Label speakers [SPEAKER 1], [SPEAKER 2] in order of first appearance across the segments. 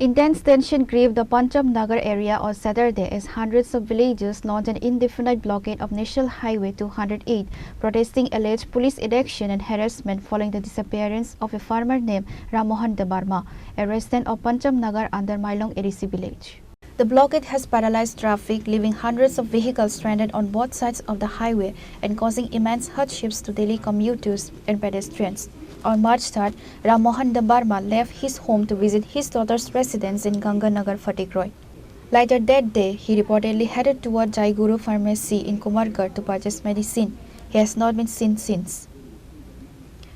[SPEAKER 1] Intense tension gripped the Pancham Nagar area on Saturday as hundreds of villagers launched an indefinite blockade of National Highway 208, protesting alleged police inaction and harassment following the disappearance of a farmer named Ramohan Debarma, a resident of Pancham Nagar under Mailong ADC village. The blockade has paralyzed traffic, leaving hundreds of vehicles stranded on both sides of the highway and causing immense hardships to daily commuters and pedestrians. On March 3rd, Ramohan Debarma left his home to visit his daughter's residence in Ganganagar, Fatikroy. Later that day, he reportedly headed toward Jai Guru Pharmacy in Kumargarh to purchase medicine. He has not been seen since.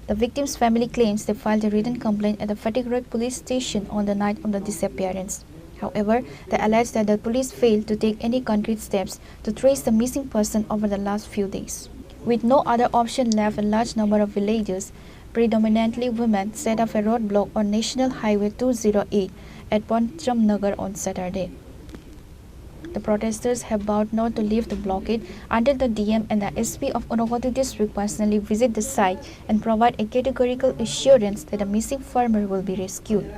[SPEAKER 1] The victim's family claims they filed a written complaint at the Fatikroy police station on the night of the disappearance. However, they allege that the police failed to take any concrete steps to trace the missing person over the last few days. With no other option left, a large number of villagers, predominantly women, set up a roadblock on National Highway 208 at Pancham Nagar on Saturday. The protesters have vowed not to lift the blockade until the DM and the SP of Unakoti district personally visit the site and provide a categorical assurance that the missing farmer will be rescued.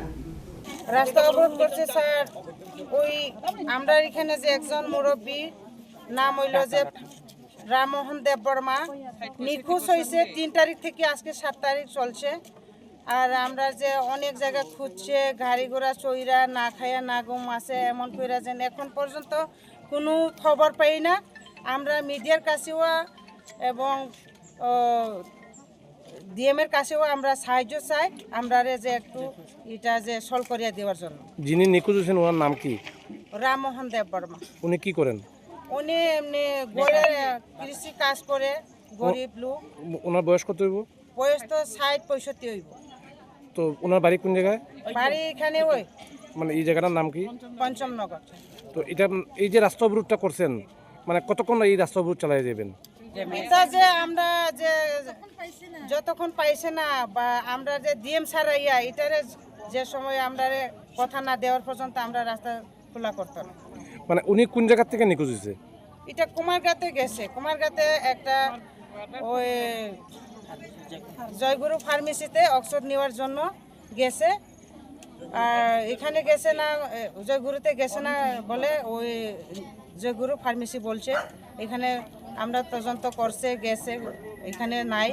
[SPEAKER 2] রাস্তা অবরোধ করছে sir ওই আমরা এখানে যে একজন মুরব্বী নাম হইল যে রামমোহন দেববর্মা নিখোঁজ হয়েছে 3 তারিখ থেকে আজকে 7 তারিখ চলছে আর আমরা যে অনেক জায়গা খুঁজছে গাড়ি ঘোড়া চইরা না খায়া না ঘুম আছে এমন কইরা যেন এখন পর্যন্ত কোনো খবর পাই না আমরা মিডিয়ার কাছেও এবং ডিএমের কাছেও আমরা সাহায্য চাই আমরা যে একটু এটা যে সলভ করিয়া দেওয়ার জন্য
[SPEAKER 3] যিনি নিখোঁজ হয়েছেন ওনার নাম কি
[SPEAKER 2] রামমোহন দেববর্মা
[SPEAKER 3] উনি কি করেন
[SPEAKER 2] উনি এমনি গড়ে কৃষি কাজ করে গরিব লোক
[SPEAKER 3] ওনার বয়স কত হইব
[SPEAKER 2] বয়স তো 60-65 হইব
[SPEAKER 3] তো ওনার বাড়ি কোন জায়গায়
[SPEAKER 2] বাড়ি এখানে ওই
[SPEAKER 3] মানে এই জায়গাটার নাম কি
[SPEAKER 2] পঞ্চম নগর
[SPEAKER 3] তো এটা এই যে রাস্তা অবরোধটা করছেন মানে কতক্ষণ এই রাস্তা অবরোধ চালিয়ে যাবেন
[SPEAKER 2] এটা যে আমরা যে যতক্ষণ পাইছে না বা আমরা যে ডিএম সারাইয়া এটারে যে সময় আমরা কথা না দেওয়ার পর্যন্ত আমরা রাস্তা খোলা করতে না
[SPEAKER 3] মানে উনি কোন জায়গা থেকে নিখোঁজ হয়েছে
[SPEAKER 2] এটা কুমারগাতে গেছে কুমারগাতে একটা ওই জয়গুরু ফার্মেসিতে অক্সফোর্ড নেওয়ার জন্য গেছে আর এখানে গেছে না জয়গুরুতে গেছে না বলে ওই জয়গুরু ফার্মেসি বলছে এখানে আমরা তদন্ত করছে গেছে এখানে নাই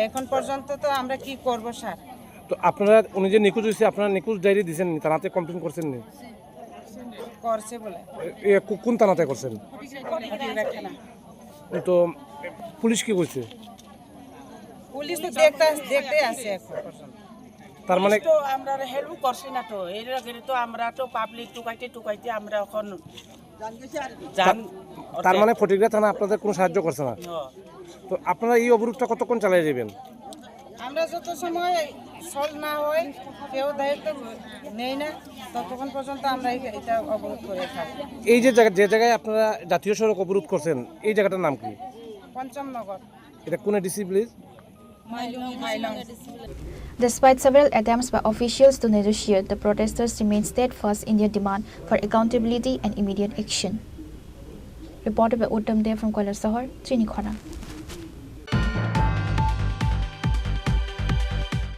[SPEAKER 2] এখন পর্যন্ত তো আমরা কি করব স্যার
[SPEAKER 3] তো আপনারা উনি যে নিখোঁজ হয়েছে আপনারা নিখোঁজ ডায়েরি দিয়েছেন থানাতে কমপ্লেন করছেন নি
[SPEAKER 2] করছে বলে
[SPEAKER 3] কোন থানাতে করছেন তো পুলিশ কি কইছে
[SPEAKER 2] পুলিশ তো দেখতে আছে এখন পর্যন্ত
[SPEAKER 3] তার মানে
[SPEAKER 4] তো আমরা হেল্প করছি না তো এর আগে তো আমরা তো পাবলিক টুকাইতে আমরা এখন
[SPEAKER 3] তার মানে ফটিকরা থানা আপনাদের কোনো সাহায্য করছে না তো আপনারা এই অবরোধটা কতক্ষণ চালিয়ে যাবেন
[SPEAKER 2] আমরা যত সময় সলভ না হয় কেউ দায়িত্ব নেই না ততক্ষণ পর্যন্ত আমরা এটা অবরোধ করে থাকি
[SPEAKER 3] এই যে জায়গায় আপনারা জাতীয় সড়ক অবরোধ করছেন এই জায়গাটার নাম কি
[SPEAKER 2] পঞ্চম নগর
[SPEAKER 3] এটা কোন DC please
[SPEAKER 1] Despite several attempts by officials to negotiate, the protesters remain steadfast in their demand for accountability and immediate action. Reported by Uttam Dev from Koilasahar, Chinikhwana.